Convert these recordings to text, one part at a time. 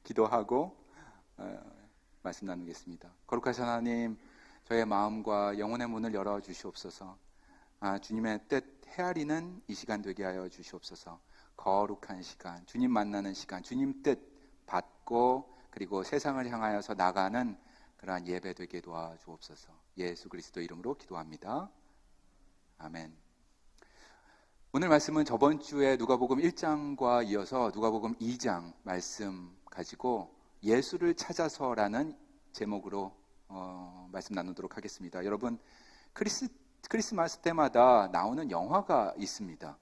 기도하고 말씀 나누겠습니다. 거룩하신 하나님, 저의 마음과 영혼의 문을 열어주시옵소서. 주님의 뜻 헤아리는 이 시간 되게 하여 주시옵소서. 거룩한 시간, 주님 만나는 시간, 주님 뜻 받고 그리고 세상을 향하여서 나가는 그러한 예배 되게 도와주옵소서. 예수 그리스도 이름으로 기도합니다. 아멘. 오늘 말씀은 저번 주에 누가복음 1장과 이어서 누가복음 2장 말씀 가지고 예수를 찾아서라는 제목으로 말씀 나누도록 하겠습니다. 여러분, 크리스마스 때마다 나오는 영화가 있습니다.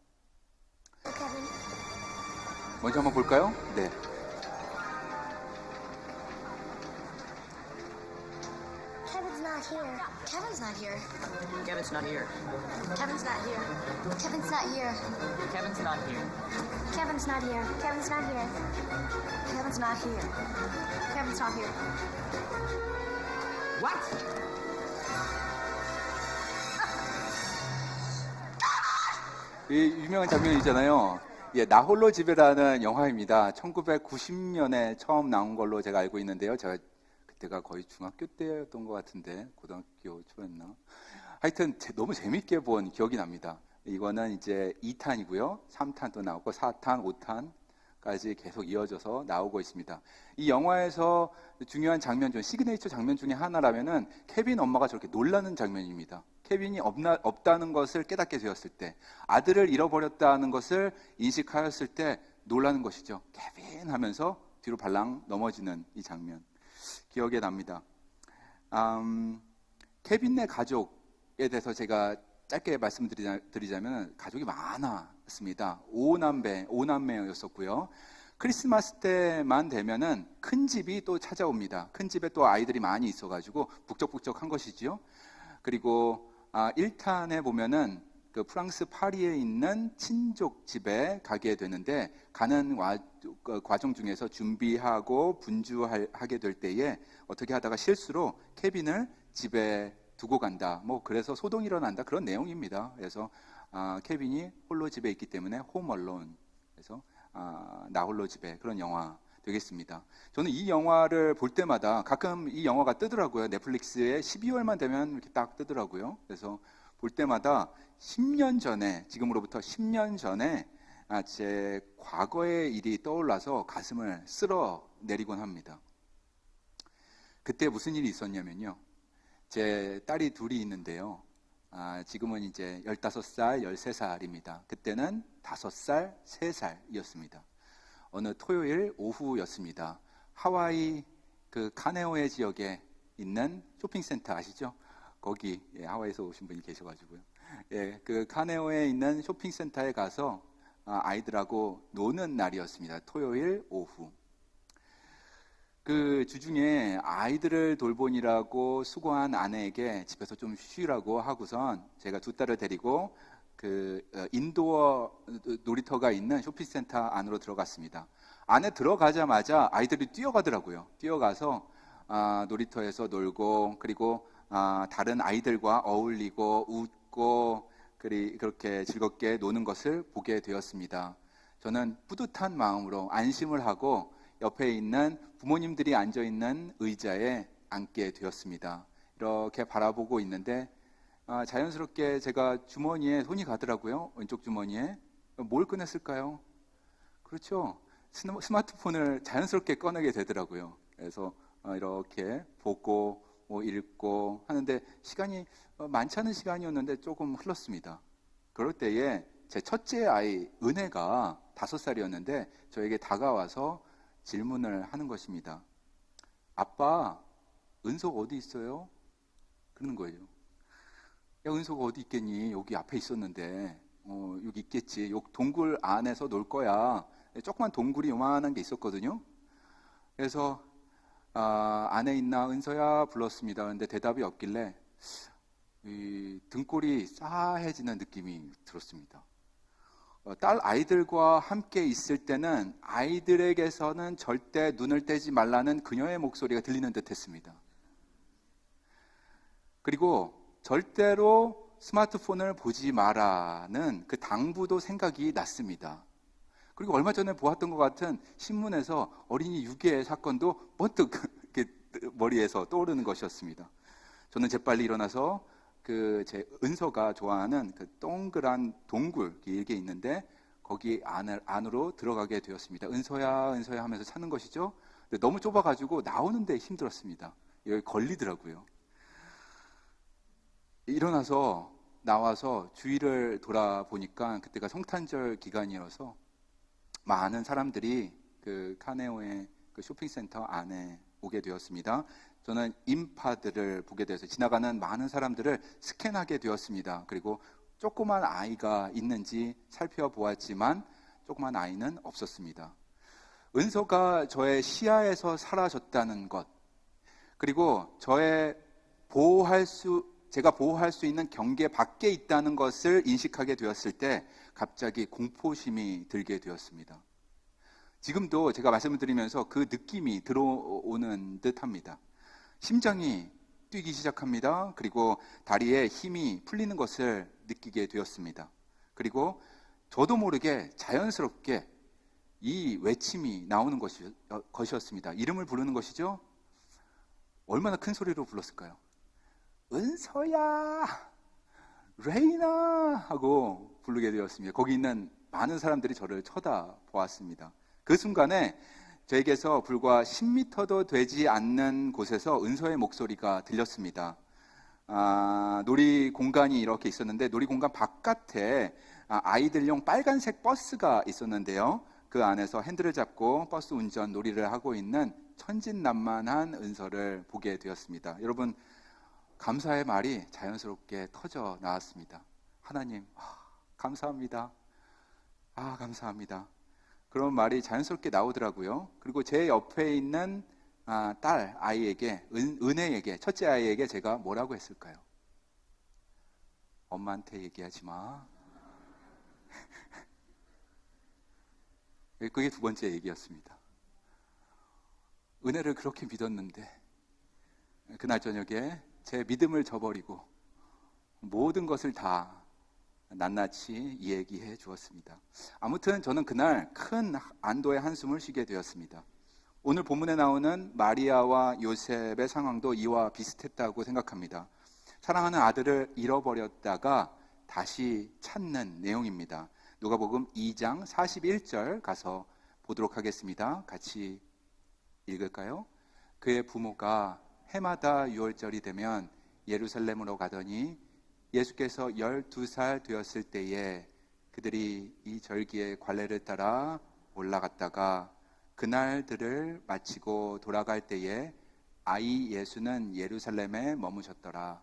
먼저 한번 볼까요? 네. Kevin's not here. Kevin's not here. Kevin's not here. Kevin's not here. Kevin's not here. Kevin's not here. Kevin's not here. Kevin's not here. Kevin's not here. Kevin's not here. What? 이 유명한 장면이잖아요. 예, 나 홀로 집에라는 영화입니다. 1990년에 처음 나온 걸로 제가 알고 있는데요. 제가 그때가 거의 중학교 때였던 것 같은데 고등학교 초였나? 하여튼 너무 재밌게 본 기억이 납니다. 이거는 이제 2탄이고요. 3탄도 나오고 4탄, 5탄까지 계속 이어져서 나오고 있습니다. 이 영화에서 중요한 장면 중 시그네이처 장면 중에 하나라면은 케빈 엄마가 저렇게 놀라는 장면입니다. 케빈이 없다는 것을 깨닫게 되었을 때, 아들을 잃어버렸다는 것을 인식하였을 때 놀라는 것이죠. 케빈 하면서 뒤로 발랑 넘어지는 이 장면 기억에 납니다. 케빈네 가족에 대해서 제가 짧게 말씀드리자면 가족이 많았습니다. 5남매였었고요. 크리스마스 때만 되면은 큰 집이 또 찾아옵니다. 큰 집에 또 아이들이 많이 있어가지고 북적북적한 것이지요. 그리고 1탄에 보면은 그 프랑스 파리에 있는 친족 집에 가게 되는데, 가는 과정 중에서 준비하고 분주하게 될 때에 어떻게 하다가 실수로 케빈을 집에 두고 간다. 그래서 소동이 일어난다. 그런 내용입니다. 그래서 케빈이 홀로 집에 있기 때문에 홈 얼론. 그래서 나 홀로 집에, 그런 영화 되겠습니다. 저는 이 영화를 볼 때마다 가끔 이 영화가 뜨더라고요. 넷플릭스에 12월만 되면 이렇게 딱 뜨더라고요. 그래서 볼 때마다 10년 전에, 지금으로부터 10년 전에 제 과거의 일이 떠올라서 가슴을 쓸어내리곤 합니다. 그때 무슨 일이 있었냐면요. 제 딸이 둘이 있는데요. 지금은 이제 15살, 13살입니다. 그때는 5살, 3살이었습니다. 어느 토요일 오후였습니다. 하와이 그 카네오에 지역에 있는 쇼핑센터 아시죠? 거기, 하와이에서 오신 분이 계셔가지고요. 그 카네오에 있는 쇼핑센터에 가서 아이들하고 노는 날이었습니다. 토요일 오후. 그 주중에 아이들을 돌보느라고 수고한 아내에게 집에서 좀 쉬라고 하고선 제가 두 딸을 데리고 그 인도어 놀이터가 있는 쇼핑센터 안으로 들어갔습니다. 안에 들어가자마자 아이들이 뛰어가더라고요. 뛰어가서 놀이터에서 놀고, 그리고 다른 아이들과 어울리고 웃고 그렇게 즐겁게 노는 것을 보게 되었습니다. 저는 뿌듯한 마음으로 안심을 하고 옆에 있는 부모님들이 앉아있는 의자에 앉게 되었습니다. 이렇게 바라보고 있는데 자연스럽게 제가 주머니에 손이 가더라고요. 왼쪽 주머니에. 뭘 꺼냈을까요? 그렇죠. 스마트폰을 자연스럽게 꺼내게 되더라고요. 그래서 이렇게 보고 읽고 하는데 시간이 많지 않은 시간이었는데 조금 흘렀습니다. 그럴 때에 제 첫째 아이 은혜가 5살이었는데 저에게 다가와서 질문을 하는 것입니다. 아빠, 은석 어디 있어요? 그러는 거예요. 야, 은석 어디 있겠니? 여기 앞에 있었는데 여기 있겠지. 요 동굴 안에서 놀 거야. 조그만 동굴이 요만한 게 있었거든요. 그래서 안에 있나 은서야 불렀습니다. 그런데 대답이 없길래 이 등골이 싸해지는 느낌이 들었습니다. 딸 아이들과 함께 있을 때는 아이들에게서는 절대 눈을 떼지 말라는 그녀의 목소리가 들리는 듯 했습니다. 그리고 절대로 스마트폰을 보지 마라는 그 당부도 생각이 났습니다. 그리고 얼마 전에 보았던 것 같은 신문에서 어린이 유괴 사건도 번뜩 이렇게 머리에서 떠오르는 것이었습니다. 저는 재빨리 일어나서 제 은서가 좋아하는 그 동그란 동굴 길게 있는데 거기 안으로 들어가게 되었습니다. 은서야, 은서야 하면서 찾는 것이죠. 근데 너무 좁아가지고 나오는데 힘들었습니다. 여기 걸리더라고요. 일어나서 나와서 주위를 돌아보니까 그때가 성탄절 기간이어서 많은 사람들이 그 카네오의 그 쇼핑센터 안에 오게 되었습니다. 저는 인파들을 보게 돼서 지나가는 많은 사람들을 스캔하게 되었습니다. 그리고 조그만 아이가 있는지 살펴보았지만 조그만 아이는 없었습니다. 은서가 저의 시야에서 사라졌다는 것, 그리고 제가 보호할 수 있는 경계 밖에 있다는 것을 인식하게 되었을 때 갑자기 공포심이 들게 되었습니다. 지금도 제가 말씀을 드리면서 그 느낌이 들어오는 듯합니다. 심장이 뛰기 시작합니다. 그리고 다리에 힘이 풀리는 것을 느끼게 되었습니다. 그리고 저도 모르게 자연스럽게 이 외침이 나오는 것이었습니다. 이름을 부르는 것이죠. 얼마나 큰 소리로 불렀을까요? 은서야, 레이나 하고 부르게 되었습니다. 거기 있는 많은 사람들이 저를 쳐다보았습니다. 그 순간에 저에게서 불과 10m도 되지 않는 곳에서 은서의 목소리가 들렸습니다. 놀이 공간이 이렇게 있었는데 놀이 공간 바깥에 아이들용 빨간색 버스가 있었는데요. 그 안에서 핸들을 잡고 버스 운전 놀이를 하고 있는 천진난만한 은서를 보게 되었습니다. 여러분, 감사의 말이 자연스럽게 터져 나왔습니다. 하나님, 감사합니다. 감사합니다. 그런 말이 자연스럽게 나오더라고요. 그리고 제 옆에 있는 딸 아이에게, 은혜에게, 첫째 아이에게 제가 뭐라고 했을까요? 엄마한테 얘기하지 마. 그게 두 번째 얘기였습니다. 은혜를 그렇게 믿었는데 그날 저녁에 제 믿음을 저버리고 모든 것을 다 낱낱이 얘기해 주었습니다. 아무튼 저는 그날 큰 안도의 한숨을 쉬게 되었습니다. 오늘 본문에 나오는 마리아와 요셉의 상황도 이와 비슷했다고 생각합니다. 사랑하는 아들을 잃어버렸다가 다시 찾는 내용입니다. 누가복음 2장 41절 가서 보도록 하겠습니다. 같이 읽을까요? 그의 부모가 해마다 유월절이 되면 예루살렘으로 가더니 예수께서 12살 되었을 때에 그들이 이 절기의 관례를 따라 올라갔다가 그날들을 마치고 돌아갈 때에 아이 예수는 예루살렘에 머무셨더라.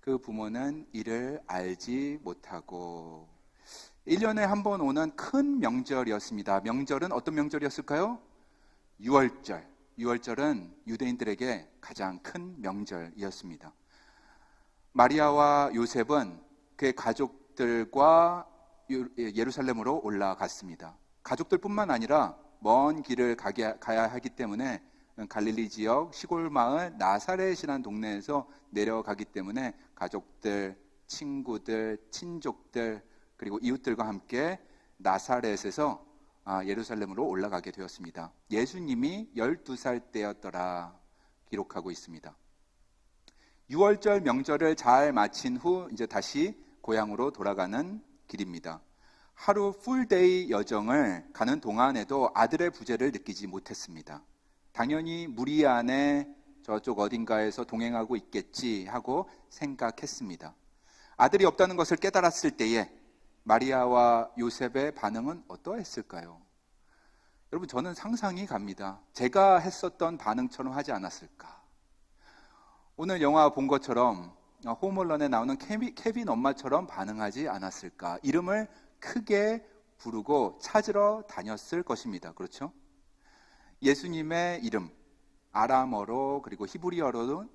그 부모는 이를 알지 못하고 1년에 한 번 오는 큰 명절이었습니다. 명절은 어떤 명절이었을까요? 유월절. 유월절은 유대인들에게 가장 큰 명절이었습니다. 마리아와 요셉은 그의 가족들과 예루살렘으로 올라갔습니다. 가족들뿐만 아니라 먼 길을 가야 하기 때문에 갈릴리 지역 시골 마을 나사렛이라는 동네에서 내려가기 때문에 가족들, 친구들, 친족들 그리고 이웃들과 함께 나사렛에서 예루살렘으로 올라가게 되었습니다. 예수님이 12살 때였더라 기록하고 있습니다. 6월절 명절을 잘 마친 후 이제 다시 고향으로 돌아가는 길입니다. 하루 풀데이 여정을 가는 동안에도 아들의 부재를 느끼지 못했습니다. 당연히 무리 안에 저쪽 어딘가에서 동행하고 있겠지 하고 생각했습니다. 아들이 없다는 것을 깨달았을 때에 마리아와 요셉의 반응은 어떠했을까요? 여러분, 저는 상상이 갑니다. 제가 했었던 반응처럼 하지 않았을까? 오늘 영화 본 것처럼 홈얼런에 나오는 케빈 엄마처럼 반응하지 않았을까? 이름을 크게 부르고 찾으러 다녔을 것입니다. 그렇죠? 예수님의 이름, 아람어로 그리고 히브리어로도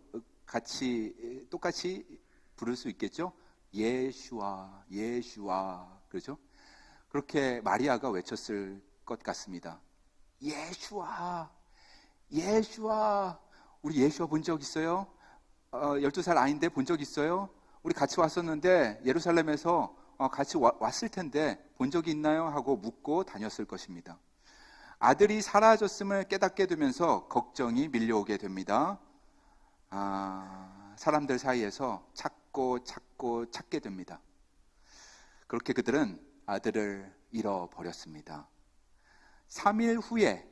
똑같이 부를 수 있겠죠? 예슈아, 예슈아, 그렇죠? 그렇게 마리아가 외쳤을 것 같습니다. 예슈아, 예슈아. 우리 예슈아 본 적 있어요? 12살 아이인데 본 적 있어요? 우리 같이 왔었는데 예루살렘에서 같이 왔을 텐데 본 적이 있나요? 하고 묻고 다녔을 것입니다. 아들이 사라졌음을 깨닫게 되면서 걱정이 밀려오게 됩니다. 사람들 사이에서 찾게 됩니다. 그렇게 그들은 아들을 잃어버렸습니다. 3일 후에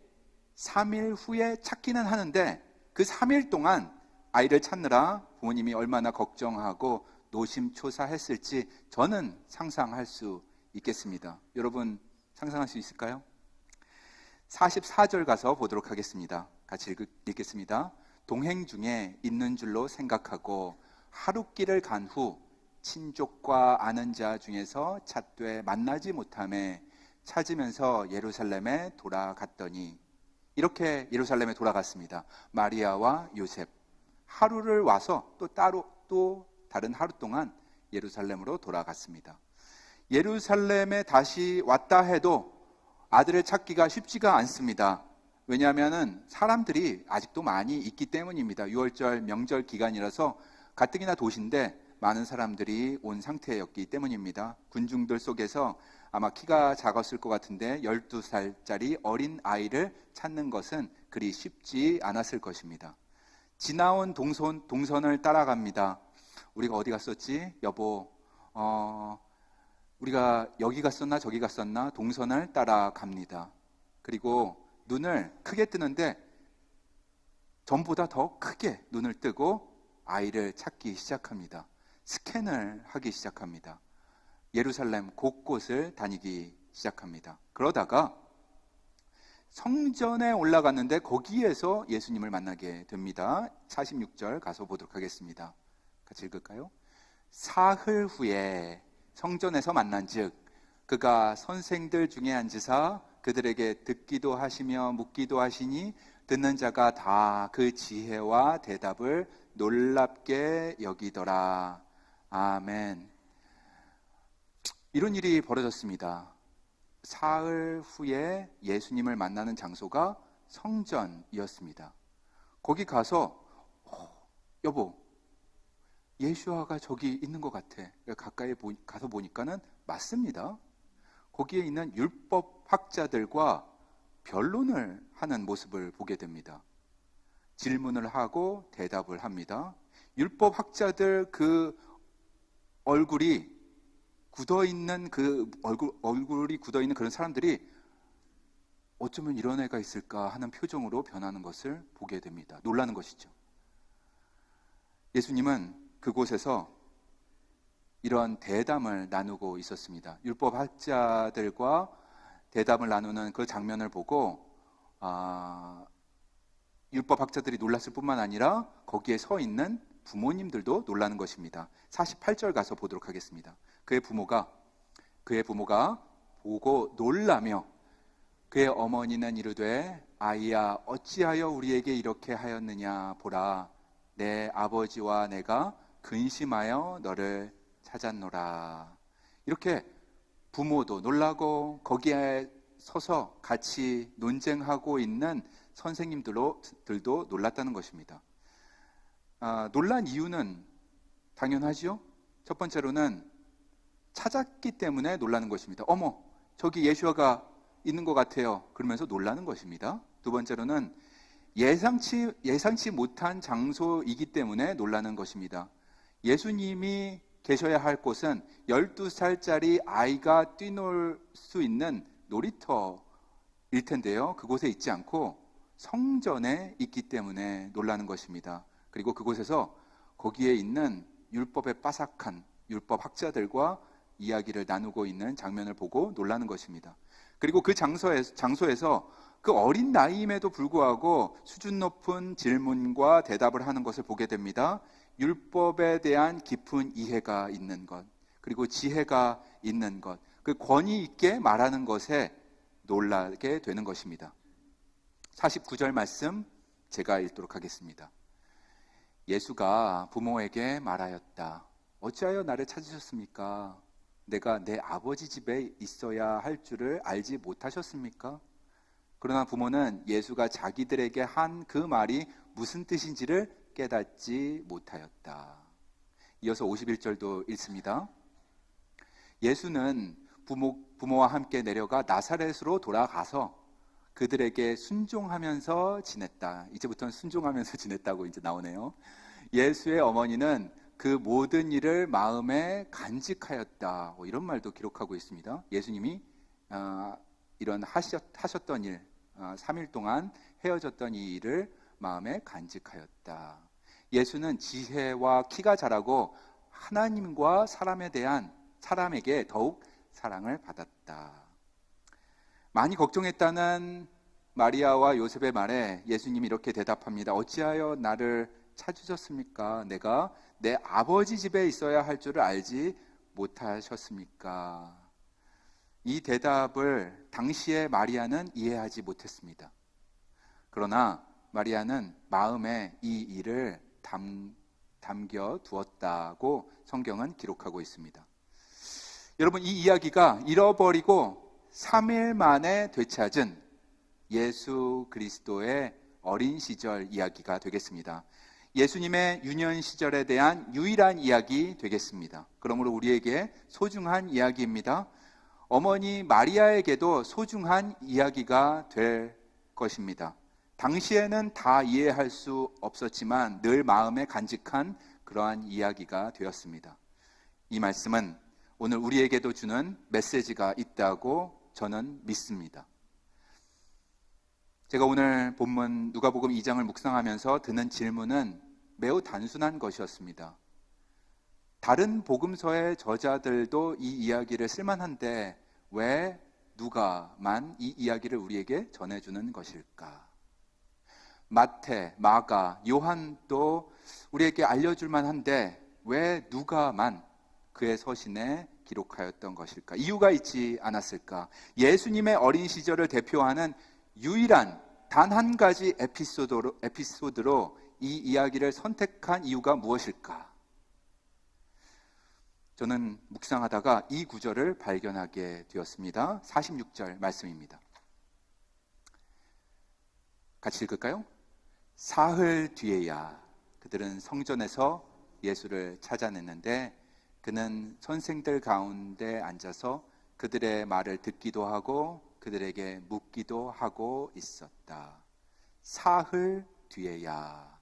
찾기는 하는데 그 3일 동안 아이를 찾느라 부모님이 얼마나 걱정하고 노심초사했을지 저는 상상할 수 있겠습니다. 여러분 상상할 수 있을까요? 44절 가서 보도록 하겠습니다. 같이 읽겠습니다. 동행 중에 있는 줄로 생각하고 하룻길을 간 후 친족과 아는 자 중에서 찾되 만나지 못하매 찾으면서 예루살렘에 돌아갔더니, 이렇게 예루살렘에 돌아갔습니다. 마리아와 요셉 하루를 와서 또 다른 하루 동안 예루살렘으로 돌아갔습니다. 예루살렘에 다시 왔다 해도 아들을 찾기가 쉽지가 않습니다. 왜냐하면 사람들이 아직도 많이 있기 때문입니다. 6월절 명절 기간이라서 가뜩이나 도시인데 많은 사람들이 온 상태였기 때문입니다. 군중들 속에서 아마 키가 작았을 것 같은데 12살짜리 어린 아이를 찾는 것은 그리 쉽지 않았을 것입니다. 지나온 동선을 따라갑니다. 우리가 어디 갔었지? 여보, 우리가 여기 갔었나 저기 갔었나? 동선을 따라갑니다. 그리고 눈을 크게 뜨는데 전보다 더 크게 눈을 뜨고 아이를 찾기 시작합니다. 스캔을 하기 시작합니다. 예루살렘 곳곳을 다니기 시작합니다. 그러다가 성전에 올라갔는데 거기에서 예수님을 만나게 됩니다. 46절 가서 보도록 하겠습니다. 같이 읽을까요? 사흘 후에 성전에서 만난즉 그가 선생들 중에 앉으사 그들에게 듣기도 하시며 묻기도 하시니 듣는 자가 다 그 지혜와 대답을 놀랍게 여기더라. 아멘. 이런 일이 벌어졌습니다. 사흘 후에 예수님을 만나는 장소가 성전이었습니다. 거기 가서 여보, 예수아가 저기 있는 것 같아. 가까이 가서 보니까는 맞습니다. 거기에 있는 율법 학자들과 변론을 하는 모습을 보게 됩니다. 질문을 하고 대답을 합니다. 율법 학자들 그 얼굴이 굳어있는 얼굴이 굳어있는 그런 사람들이 어쩌면 이런 애가 있을까 하는 표정으로 변하는 것을 보게 됩니다. 놀라는 것이죠. 예수님은 그곳에서 이런 대담을 나누고 있었습니다. 율법 학자들과 대담을 나누는 그 장면을 보고 율법 학자들이 놀랐을 뿐만 아니라 거기에 서 있는 부모님들도 놀라는 것입니다. 48절 가서 보도록 하겠습니다. 그의 부모가 보고 놀라며 그의 어머니는 이르되 아이야 어찌하여 우리에게 이렇게 하였느냐 보라 내 아버지와 내가 근심하여 너를 찾았노라. 이렇게 부모도 놀라고 거기에 서서 같이 논쟁하고 있는 선생님들도 놀랐다는 것입니다. 놀란 이유는 당연하지요. 첫 번째로는 찾았기 때문에 놀라는 것입니다. 어머, 저기 예수아가 있는 것 같아요. 그러면서 놀라는 것입니다. 두 번째로는 예상치 못한 장소이기 때문에 놀라는 것입니다. 예수님이 계셔야 할 곳은 12살짜리 아이가 뛰놀 수 있는 놀이터일 텐데요. 그곳에 있지 않고 성전에 있기 때문에 놀라는 것입니다. 그리고 그곳에서 거기에 있는 율법에 빠삭한 율법 학자들과 이야기를 나누고 있는 장면을 보고 놀라는 것입니다. 그리고 그 장소에서 그 어린 나이임에도 불구하고 수준 높은 질문과 대답을 하는 것을 보게 됩니다. 율법에 대한 깊은 이해가 있는 것, 그리고 지혜가 있는 것, 그 권위 있게 말하는 것에 놀라게 되는 것입니다. 49절 말씀 제가 읽도록 하겠습니다. 예수가 부모에게 말하였다. 어찌하여 나를 찾으셨습니까? 내가 내 아버지 집에 있어야 할 줄을 알지 못하셨습니까? 그러나 부모는 예수가 자기들에게 한 그 말이 무슨 뜻인지를 깨닫지 못하였다. 이어서 51절도 읽습니다. 예수는 부모와 함께 내려가 나사렛으로 돌아가서 그들에게 순종하면서 지냈다. 이제부터는 순종하면서 지냈다고 이제 나오네요. 예수의 어머니는 그 모든 일을 마음에 간직하였다. 이런 말도 기록하고 있습니다. 예수님이 이런 하셨던 일, 3일 동안 헤어졌던 이 일을 마음에 간직하였다. 예수는 지혜와 키가 자라고 하나님과 사람에게 더욱 사랑을 받았다. 많이 걱정했다는 마리아와 요셉의 말에 예수님이 이렇게 대답합니다. 어찌하여 나를 찾으셨습니까? 내가 내 아버지 집에 있어야 할 줄을 알지 못하셨습니까? 이 대답을 당시의 마리아는 이해하지 못했습니다. 그러나 마리아는 마음에 이 일을 담겨 두었다고 성경은 기록하고 있습니다. 여러분, 이 이야기가 잃어버리고 3일 만에 되찾은 예수 그리스도의 어린 시절 이야기가 되겠습니다. 예수님의 유년 시절에 대한 유일한 이야기 되겠습니다. 그러므로 우리에게 소중한 이야기입니다. 어머니 마리아에게도 소중한 이야기가 될 것입니다. 당시에는 다 이해할 수 없었지만 늘 마음에 간직한 그러한 이야기가 되었습니다. 이 말씀은 오늘 우리에게도 주는 메시지가 있다고 저는 믿습니다. 제가 오늘 본문 누가복음 2장을 묵상하면서 드는 질문은 매우 단순한 것이었습니다. 다른 복음서의 저자들도 이 이야기를 쓸만한데 왜 누가만 이 이야기를 우리에게 전해주는 것일까? 마태, 마가, 요한도 우리에게 알려줄 만한데 왜 누가만 그의 서신에 기록하였던 것일까? 이유가 있지 않았을까? 예수님의 어린 시절을 대표하는 유일한 단 한 가지 에피소드로 이 이야기를 선택한 이유가 무엇일까? 저는 묵상하다가 이 구절을 발견하게 되었습니다. 46절 말씀입니다. 같이 읽을까요? 사흘 뒤에야 그들은 성전에서 예수를 찾아냈는데 그는 선생들 가운데 앉아서 그들의 말을 듣기도 하고 그들에게 묻기도 하고 있었다. 사흘 뒤에야.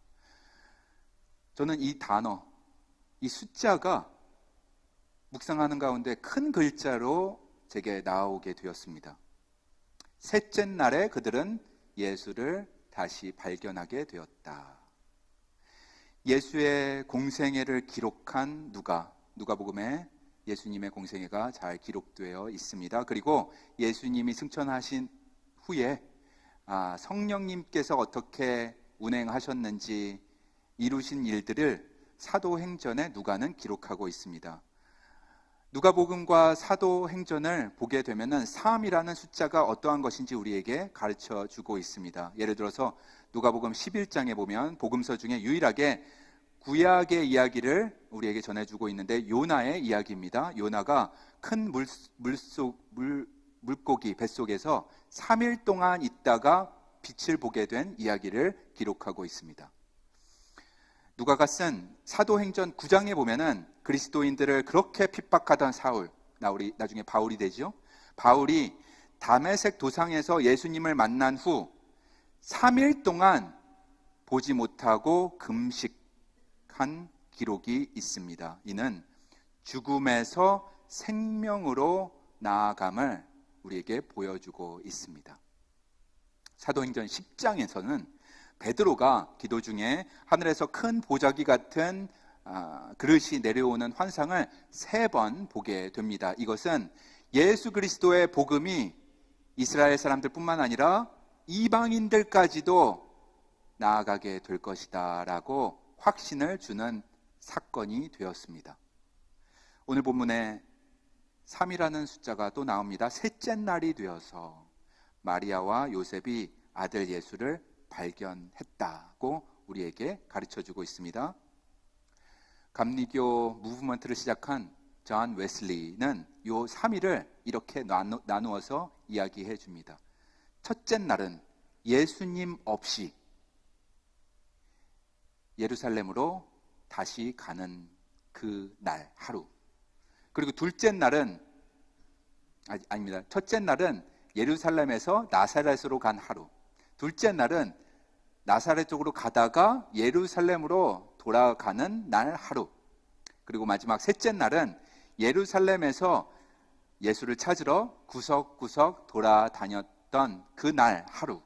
저는 이 단어, 이 숫자가 묵상하는 가운데 큰 글자로 제게 나오게 되었습니다. 셋째 날에 그들은 예수를 다시 발견하게 되었다. 예수의 공생애를 기록한 누가복음에 예수님의 공생애가 잘 기록되어 있습니다. 그리고 예수님이 승천하신 후에 성령님께서 어떻게 운행하셨는지 이루신 일들을 사도행전에 누가는 기록하고 있습니다. 누가복음과 사도행전을 보게 되면은 3이라는 숫자가 어떠한 것인지 우리에게 가르쳐 주고 있습니다. 예를 들어서 누가복음 11장에 보면 복음서 중에 유일하게 구약의 이야기를 우리에게 전해주고 있는데 요나의 이야기입니다. 요나가 큰 물고기 뱃속에서 3일 동안 있다가 빛을 보게 된 이야기를 기록하고 있습니다. 누가가 쓴 사도행전 9장에 보면은 그리스도인들을 그렇게 핍박하던 사울, 나중에 바울이 되죠. 바울이 다메섹 도상에서 예수님을 만난 후 3일 동안 보지 못하고 금식한 기록이 있습니다. 이는 죽음에서 생명으로 나아감을 우리에게 보여주고 있습니다. 사도행전 10장에서는 베드로가 기도 중에 하늘에서 큰 보자기 같은 그릇이 내려오는 환상을 3번 보게 됩니다. 이것은 예수 그리스도의 복음이 이스라엘 사람들뿐만 아니라 이방인들까지도 나아가게 될 것이다 라고 확신을 주는 사건이 되었습니다. 오늘 본문에 3이라는 숫자가 또 나옵니다. 셋째 날이 되어서 마리아와 요셉이 아들 예수를 발견했다고 우리에게 가르쳐주고 있습니다. 감리교 무브먼트를 시작한 존 웨슬리는 요 3일을 이렇게 나누어서 이야기해 줍니다. 첫째 날은 예수님 없이 예루살렘으로 다시 가는 그 날 하루. 그리고 둘째 날은 아닙니다. 첫째 날은 예루살렘에서 나사렛으로 간 하루. 둘째 날은 나사렛 쪽으로 가다가 예루살렘으로 돌아가는 날 하루. 그리고 마지막 셋째 날은 예루살렘에서 예수를 찾으러 구석구석 돌아다녔던 그 날 하루.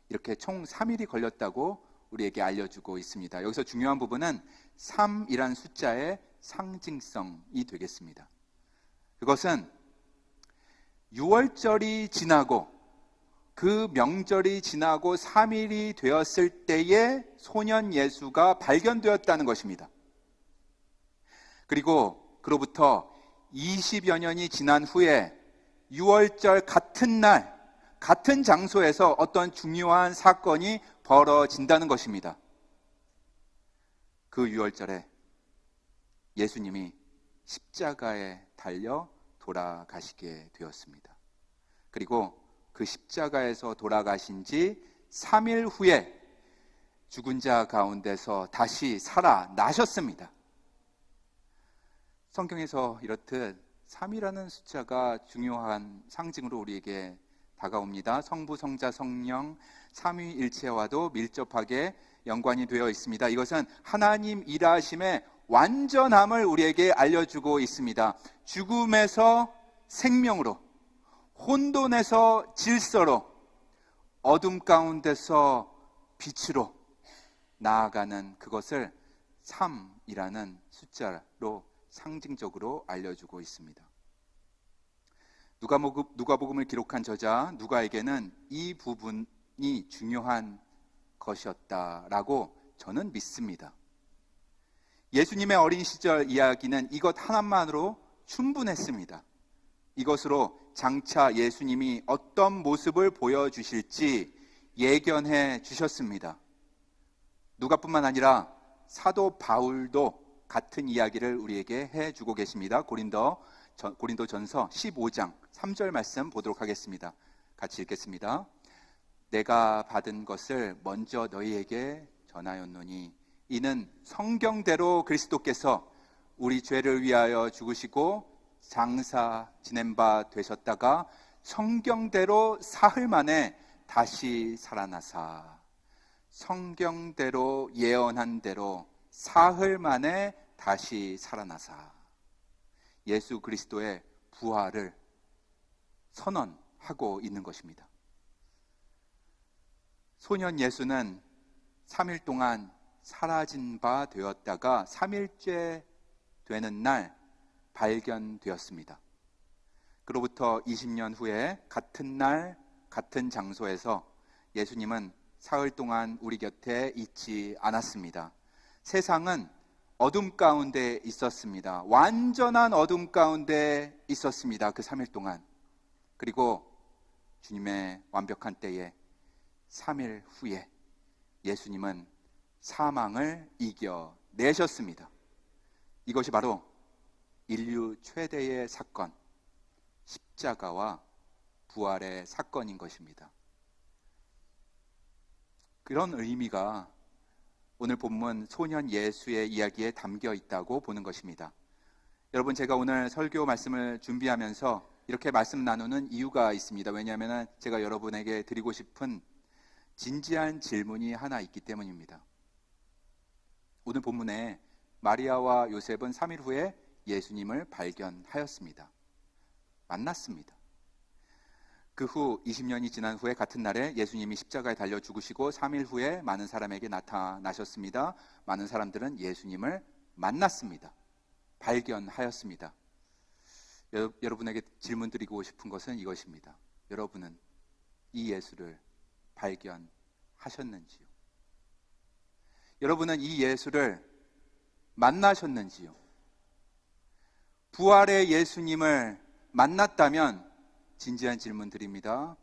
이렇게 총 3일이 걸렸다고 우리에게 알려주고 있습니다. 여기서 중요한 부분은 3이란 숫자의 상징성이 되겠습니다. 그것은 6월절이 지나고 그 명절이 지나고 3일이 되었을 때에 소년 예수가 발견되었다는 것입니다. 그리고 그로부터 20여 년이 지난 후에 6월절 같은 날, 같은 장소에서 어떤 중요한 사건이 벌어진다는 것입니다. 그 6월절에 예수님이 십자가에 달려 돌아가시게 되었습니다. 그리고 그 십자가에서 돌아가신 지 3일 후에 죽은 자 가운데서 다시 살아나셨습니다. 성경에서 이렇듯 3이라는 숫자가 중요한 상징으로 우리에게 다가옵니다. 성부, 성자, 성령, 삼위일체와도 밀접하게 연관이 되어 있습니다. 이것은 하나님 일하심의 완전함을 우리에게 알려주고 있습니다. 죽음에서 생명으로, 혼돈에서 질서로, 어둠 가운데서 빛으로 나아가는 그것을 3이라는 숫자로 상징적으로 알려주고 있습니다. 누가복음을 기록한 저자 누가에게는 이 부분이 중요한 것이었다라고 저는 믿습니다. 예수님의 어린 시절 이야기는 이것 하나만으로 충분했습니다. 이것으로 장차 예수님이 어떤 모습을 보여주실지 예견해 주셨습니다. 누가뿐만 아니라 사도 바울도 같은 이야기를 우리에게 해주고 계십니다. 고린도전서 15장 3절 말씀 보도록 하겠습니다. 같이 읽겠습니다. 내가 받은 것을 먼저 너희에게 전하였노니 이는 성경대로 그리스도께서 우리 죄를 위하여 죽으시고 장사 지낸 바 되셨다가 성경대로 사흘 만에 다시 살아나사 성경대로 예언한 대로 사흘 만에 다시 살아나사 예수 그리스도의 부활을 선언하고 있는 것입니다. 소년 예수는 3일 동안 사라진 바 되었다가 3일째 되는 날 발견되었습니다. 그로부터 20년 후에 같은 날 같은 장소에서 예수님은 사흘 동안 우리 곁에 있지 않았습니다. 세상은 어둠 가운데 있었습니다. 완전한 어둠 가운데 있었습니다. 그 3일 동안. 그리고 주님의 완벽한 때에 3일 후에 예수님은 사망을 이겨내셨습니다. 이것이 바로 인류 최대의 사건, 십자가와 부활의 사건인 것입니다. 그런 의미가 오늘 본문 소년 예수의 이야기에 담겨 있다고 보는 것입니다. 여러분, 제가 오늘 설교 말씀을 준비하면서 이렇게 말씀 나누는 이유가 있습니다. 왜냐하면 제가 여러분에게 드리고 싶은 진지한 질문이 하나 있기 때문입니다. 오늘 본문에 마리아와 요셉은 3일 후에 예수님을 발견하였습니다. 만났습니다. 그 후 20년이 지난 후에 같은 날에 예수님이 십자가에 달려 죽으시고 3일 후에 많은 사람에게 나타나셨습니다. 많은 사람들은 예수님을 만났습니다. 발견하였습니다. 여러분에게 질문 드리고 싶은 것은 이것입니다. 여러분은 이 예수를 발견하셨는지요? 여러분은 이 예수를 만나셨는지요? 부활의 예수님을 만났다면 진지한 질문 드립니다.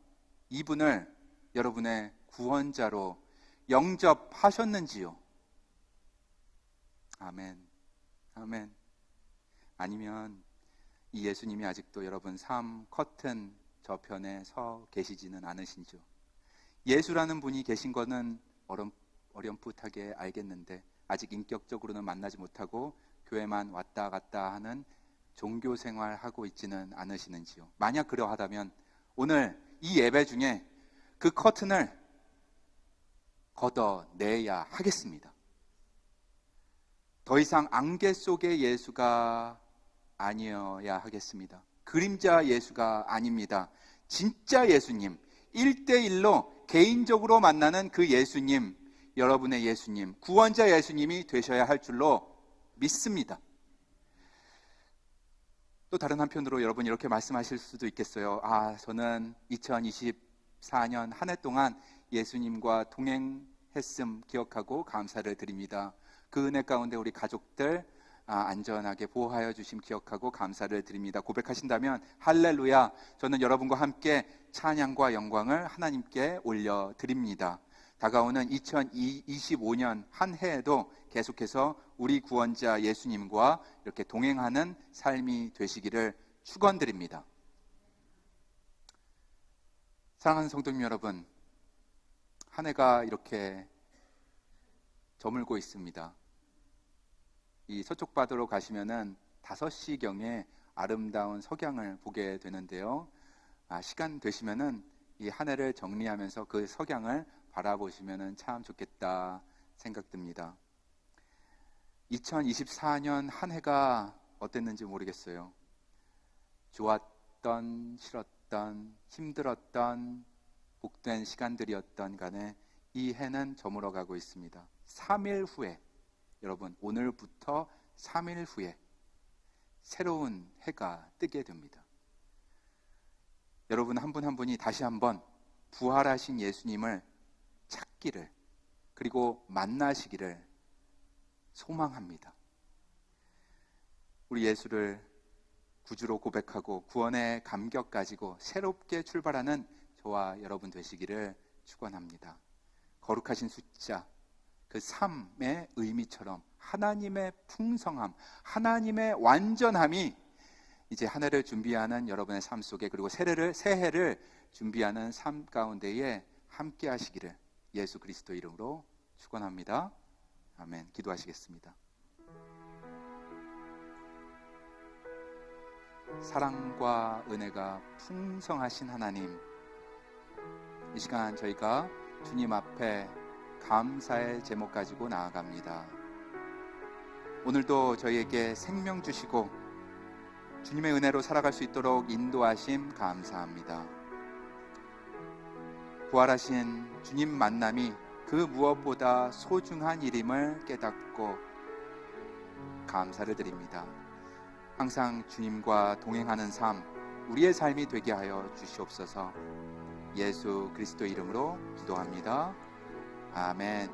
이분을 여러분의 구원자로 영접하셨는지요? 아멘. 아멘. 아니면 이 예수님이 아직도 여러분 삶 커튼 저편에 서 계시지는 않으신지요? 예수라는 분이 계신 거는 어렴풋하게 알겠는데 아직 인격적으로는 만나지 못하고 교회만 왔다 갔다 하는 종교 생활하고 있지는 않으시는지요? 만약 그러하다면 오늘 이 예배 중에 그 커튼을 걷어내야 하겠습니다. 더 이상 안개 속의 예수가 아니어야 하겠습니다. 그림자 예수가 아닙니다. 진짜 예수님, 1대1로 개인적으로 만나는 그 예수님, 여러분의 예수님, 구원자 예수님이 되셔야 할 줄로 믿습니다. 또 다른 한편으로 여러분 이렇게 말씀하실 수도 있겠어요. 저는 2024년 한 해 동안 예수님과 동행했음 기억하고 감사를 드립니다. 그 은혜 가운데 우리 가족들 안전하게 보호하여 주심 기억하고 감사를 드립니다. 고백하신다면 할렐루야, 저는 여러분과 함께 찬양과 영광을 하나님께 올려드립니다. 다가오는 2025년 한 해에도 계속해서 우리 구원자 예수님과 이렇게 동행하는 삶이 되시기를 축원드립니다. 사랑하는 성도님 여러분, 한 해가 이렇게 저물고 있습니다. 이 서쪽 바다로 가시면은 5시경에 아름다운 석양을 보게 되는데요. 시간 되시면은 이 한 해를 정리하면서 그 석양을 바라보시면은 참 좋겠다 생각됩니다. 2024년 한 해가 어땠는지 모르겠어요. 좋았던, 싫었던, 힘들었던, 복된 시간들이었던 간에 이 해는 저물어가고 있습니다. 3일 후에, 여러분 오늘부터 3일 후에 새로운 해가 뜨게 됩니다. 여러분 한 분 한 분이 다시 한번 부활하신 예수님을 찾기를, 그리고 만나시기를 소망합니다. 우리 예수를 구주로 고백하고 구원의 감격 가지고 새롭게 출발하는 저와 여러분 되시기를 축원합니다. 거룩하신 숫자, 그 3의 의미처럼 하나님의 풍성함, 하나님의 완전함이 이제 한 해를 준비하는 여러분의 삶 속에, 그리고 새해를 준비하는 삶 가운데에 함께 하시기를 예수 그리스도 이름으로 축원합니다. 아멘. 기도하시겠습니다. 사랑과 은혜가 풍성하신 하나님, 이 시간 저희가 주님 앞에 감사의 제목 가지고 나아갑니다. 오늘도 저희에게 생명 주시고 주님의 은혜로 살아갈 수 있도록 인도하심 감사합니다. 부활하신 주님 만남이 그 무엇보다 소중한 일임을 깨닫고 감사를 드립니다. 항상 주님과 동행하는 삶, 우리의 삶이 되게 하여 주시옵소서. 예수 그리스도 이름으로 기도합니다. 아멘.